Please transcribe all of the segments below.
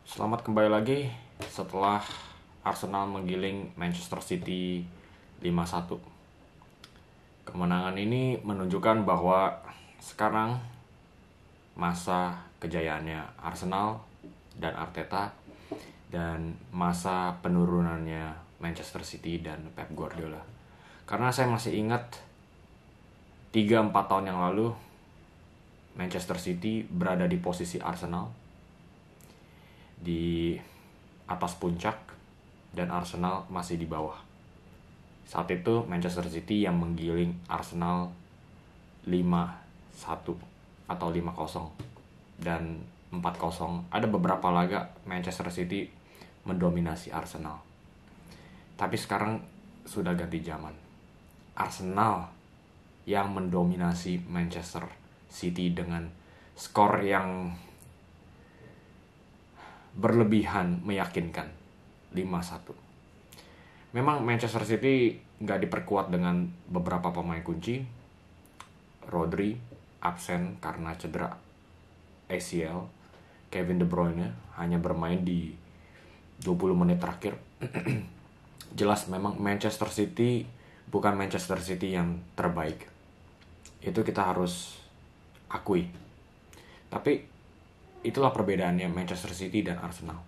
Selamat kembali lagi setelah Arsenal menggiling Manchester City 5-1. Kemenangan ini menunjukkan bahwa sekarang masa kejayaannya Arsenal dan Arteta dan masa penurunannya Manchester City dan Pep Guardiola. Karena saya masih ingat 3-4 tahun yang lalu Manchester City berada di posisi Arsenal di atas puncak dan Arsenal masih di bawah. Saat itu Manchester City yang menggiling Arsenal 5-1 atau 5-0 dan 4-0. Ada beberapa laga Manchester City mendominasi Arsenal. Tapi sekarang sudah ganti zaman. Arsenal yang mendominasi Manchester City dengan skor yang berlebihan meyakinkan 5-1. Memang Manchester City nggak diperkuat dengan beberapa pemain kunci. Rodri absen karena cedera ACL. Kevin De Bruyne hanya bermain di 20 menit terakhir. Jelas memang Manchester City bukan Manchester City yang terbaik. Itu kita harus akui. Tapi itulah perbedaannya Manchester City dan Arsenal.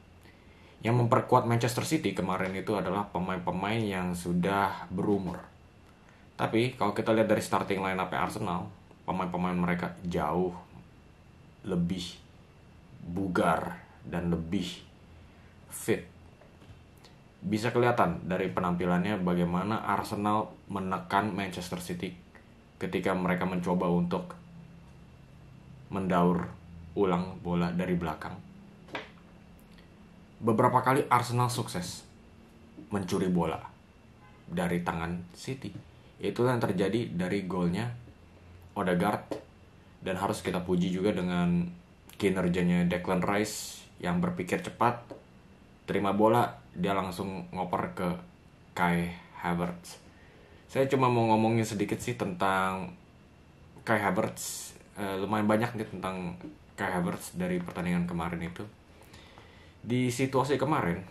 Yang memperkuat Manchester City kemarin itu adalah pemain-pemain yang sudah berumur. Tapi kalau kita lihat dari starting line up Arsenal, pemain-pemain mereka jauh lebih bugar dan lebih fit. Bisa kelihatan dari penampilannya bagaimana Arsenal menekan Manchester City ketika mereka mencoba untuk mendaur ulang bola dari belakang. Beberapa kali Arsenal sukses mencuri bola dari tangan City. Itulah yang terjadi dari golnya Odegaard, dan harus kita puji juga dengan kinerjanya Declan Rice yang berpikir cepat, terima bola dia langsung ngoper ke Kai Havertz. Saya cuma mau ngomongin sedikit sih tentang Kai Havertz. Lumayan banyak nih tentang Kai Havertz dari pertandingan kemarin itu. Di situasi kemarin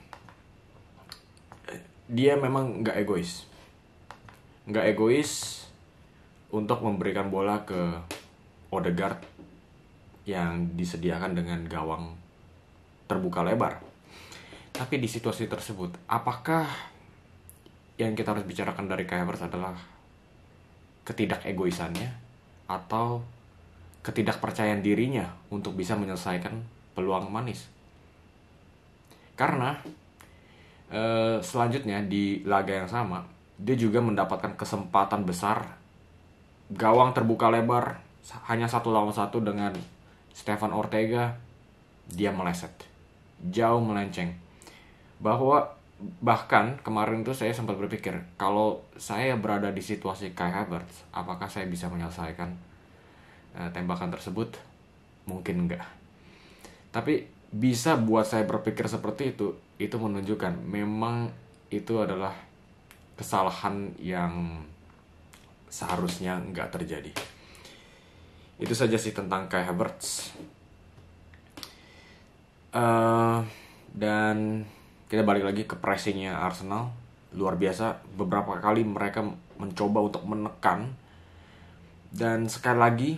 dia memang nggak egois untuk memberikan bola ke Odegaard yang disediakan dengan gawang terbuka lebar. Tapi di situasi tersebut, apakah yang kita harus bicarakan dari Kai Havertz adalah ketidakegoisannya atau ketidakpercayaan dirinya untuk bisa menyelesaikan peluang manis? Karena selanjutnya di laga yang sama, dia juga mendapatkan kesempatan besar gawang terbuka lebar, hanya 1-1 dengan Stefan Ortega. Dia meleset, jauh melenceng. Bahkan kemarin tuh saya sempat berpikir, kalau saya berada di situasi Kai Havertz, apakah saya bisa menyelesaikan tembakan tersebut? Mungkin enggak. Tapi bisa buat saya berpikir seperti itu menunjukkan memang itu adalah kesalahan yang seharusnya enggak terjadi. Itu saja sih tentang Kai Havertz. Dan kita balik lagi ke pressingnya Arsenal. Luar biasa, beberapa kali mereka mencoba untuk menekan. Dan sekali lagi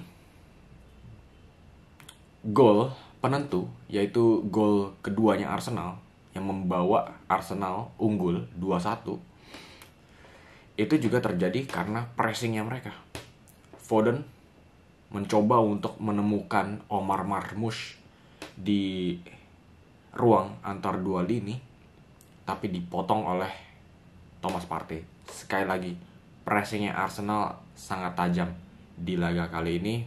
gol penentu, yaitu gol keduanya Arsenal yang membawa Arsenal unggul 2-1, itu juga terjadi karena pressingnya mereka. Foden mencoba untuk menemukan Omar Marmoush di ruang antar dua lini, tapi dipotong oleh Thomas Partey. Sekali lagi, pressingnya Arsenal sangat tajam di laga kali ini.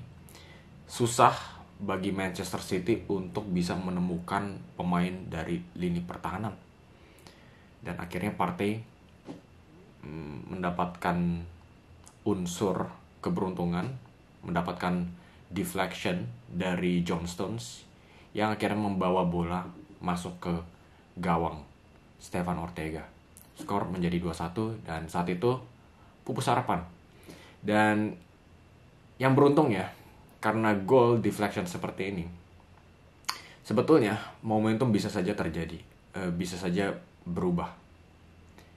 Susah bagi Manchester City untuk bisa menemukan pemain dari lini pertahanan. Dan akhirnya Partey mendapatkan unsur keberuntungan, mendapatkan deflection dari John Stones yang akhirnya membawa bola masuk ke gawang Stefan Ortega. Skor menjadi 2-1 dan saat itu pupus harapan. Dan yang beruntung ya, karena goal deflection seperti ini, Sebetulnya momentum bisa saja terjadi, bisa saja berubah.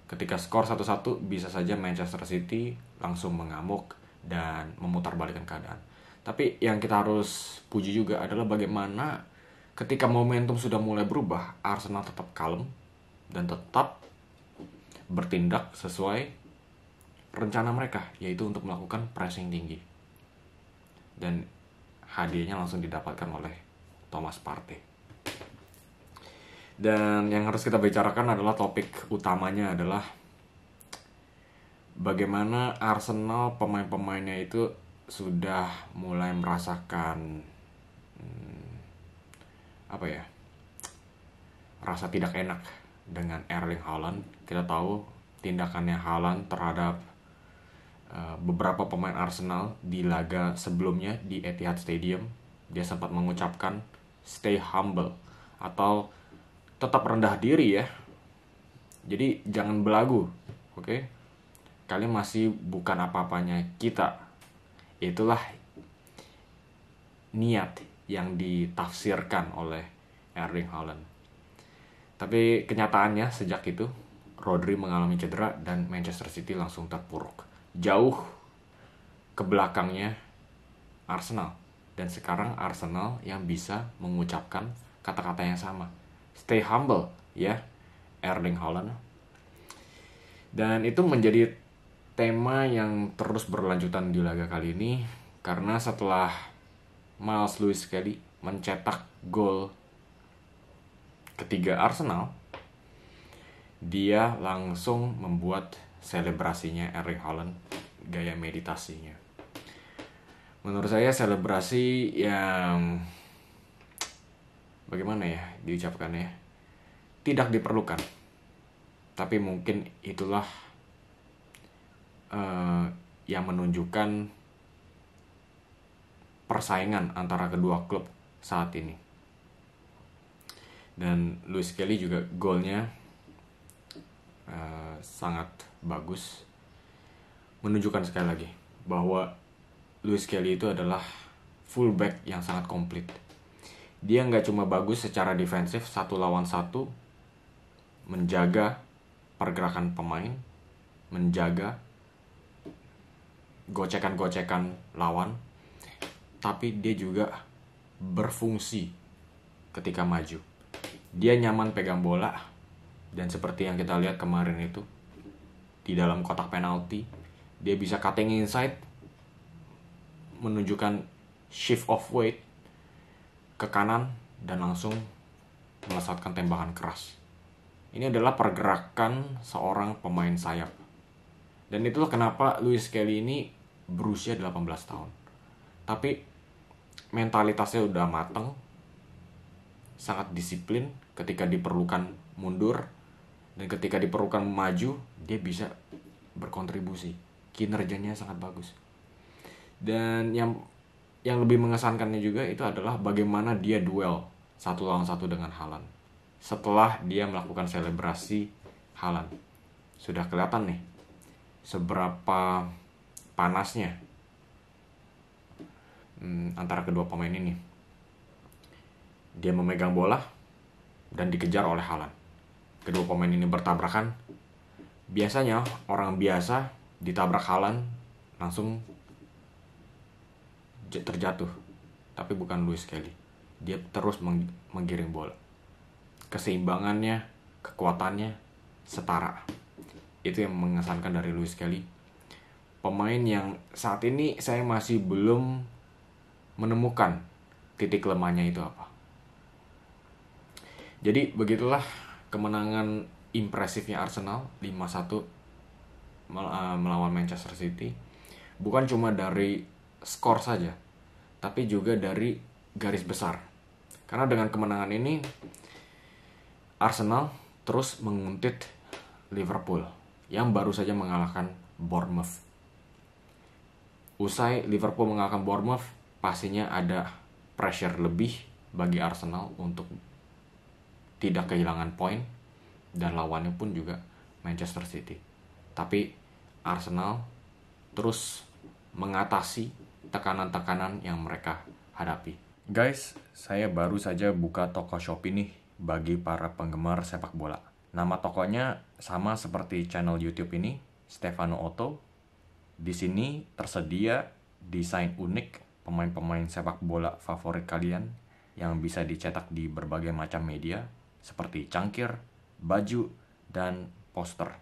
Ketika skor 1-1 bisa saja Manchester City langsung mengamuk dan memutarbalikkan keadaan. Tapi yang kita harus puji juga adalah bagaimana ketika momentum sudah mulai berubah, Arsenal tetap kalem dan tetap bertindak sesuai rencana mereka, yaitu untuk melakukan pressing tinggi. Dan hadiahnya langsung didapatkan oleh Thomas Partey. Dan yang harus kita bicarakan adalah topik utamanya adalah bagaimana Arsenal pemain-pemainnya itu sudah mulai merasakan rasa tidak enak dengan Erling Haaland. Kita tahu tindakannya Haaland terhadap beberapa pemain Arsenal di laga sebelumnya di Etihad Stadium. Dia sempat mengucapkan stay humble atau tetap rendah diri ya. Jadi jangan belagu, oke? Kalian masih bukan apa-apanya kita. Itulah niat yang ditafsirkan oleh Erling Haaland. Tapi kenyataannya sejak itu Rodri mengalami cedera dan Manchester City langsung terpuruk jauh ke belakangnya Arsenal. Dan sekarang Arsenal yang bisa mengucapkan kata-kata yang sama. Stay humble ya, Erling Haaland. Dan itu menjadi tema yang terus berlanjutan di laga kali ini, karena setelah Miles Lewis Kelly mencetak gol ketiga Arsenal, dia langsung membuat selebrasinya Erling Haaland gaya meditasinya. Menurut saya selebrasi yang bagaimana ya diucapkannya, tidak diperlukan. Tapi mungkin itulah yang menunjukkan persaingan antara kedua klub saat ini. Dan Lewis Kelly juga golnya sangat bagus, menunjukkan sekali lagi bahwa Lewis Kelly itu adalah fullback yang sangat komplit. Dia nggak cuma bagus secara defensif 1 lawan 1, menjaga pergerakan pemain, menjaga gocekan-gocekan lawan, tapi dia juga berfungsi ketika maju. Dia nyaman pegang bola, dan seperti yang kita lihat kemarin itu di dalam kotak penalti, dia bisa cutting inside, menunjukkan shift of weight ke kanan dan langsung melesatkan tembakan keras. Ini adalah pergerakan seorang pemain sayap. Dan itulah kenapa Lewis Kelly ini berusia 18 tahun. Tapi mentalitasnya udah mateng, sangat disiplin, ketika diperlukan mundur, dan ketika diperlukan maju, dia bisa berkontribusi. Kinerjanya sangat bagus. Dan yang lebih mengesankannya juga itu adalah bagaimana dia duel 1 lawan 1 dengan Haaland. Setelah dia melakukan selebrasi Haaland, sudah kelihatan nih seberapa panasnya antara kedua pemain ini. Dia memegang bola dan dikejar oleh Haaland. Kedua pemain ini bertabrakan. Biasanya orang biasa ditabrak Haaland langsung terjatuh. Tapi bukan Lewis Kelly. Dia terus menggiring bola. Keseimbangannya, kekuatannya setara. Itu yang mengesankan dari Lewis Kelly. Pemain yang saat ini saya masih belum menemukan titik lemahnya itu apa. Jadi begitulah kemenangan impresifnya Arsenal 5-1 melawan Manchester City. Bukan cuma dari skor saja, tapi juga dari garis besar. Karena dengan kemenangan ini Arsenal terus menguntit Liverpool yang baru saja mengalahkan Bournemouth. Usai Liverpool mengalahkan Bournemouth, pastinya ada pressure lebih bagi Arsenal untuk tidak kehilangan poin, dan lawannya pun juga Manchester City. Tapi Arsenal terus mengatasi tekanan-tekanan yang mereka hadapi. Guys, saya baru saja buka toko Shopee nih bagi para penggemar sepak bola. Nama tokonya sama seperti channel YouTube ini, Stefano Otto. Di sini tersedia desain unik pemain-pemain sepak bola favorit kalian yang bisa dicetak di berbagai macam media seperti cangkir, baju, dan poster.